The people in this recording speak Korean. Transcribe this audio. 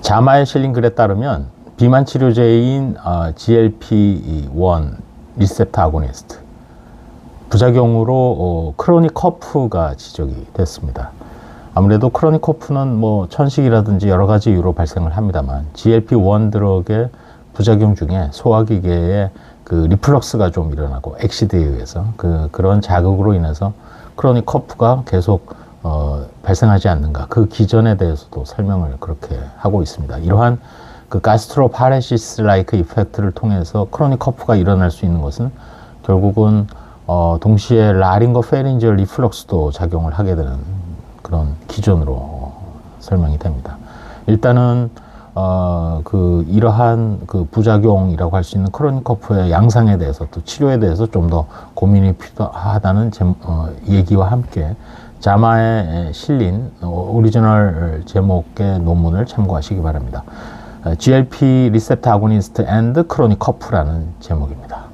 자마에 실린 글에 따르면 비만 치료제인 GLP-1 리셉터 아고니스트 부작용으로 크로닉 커프가 지적이 됐습니다. 아무래도 크로닉 커프는 뭐 천식이라든지 여러 가지 이유로 발생을 합니다만 GLP-1 드럭의 부작용 중에 소화기계에 그 리플럭스가 좀 일어나고 엑시드에 의해서 그런 자극으로 인해서 크로닉 커프가 계속 발생하지 않는가, 그 기전에 대해서도 설명을 그렇게 하고 있습니다. 이러한 그 가스트로파레시스 라이크 이펙트를 통해서 크로닉 커프가 일어날 수 있는 것은 결국은 동시에 라링거 페린지얼 리플럭스도 작용을 하게 되는 그런 기전으로 설명이 됩니다. 일단은 이러한 그 부작용이라고 할 수 있는 크로닉 커프의 양상에 대해서 또 치료에 대해서 좀 더 고민이 필요하다는 얘기와 함께 자마에 실린 오리지널 제목의 논문을 참고하시기 바랍니다. GLP 리셉터 아고니스트 앤드 크로닉 커프라는 제목입니다.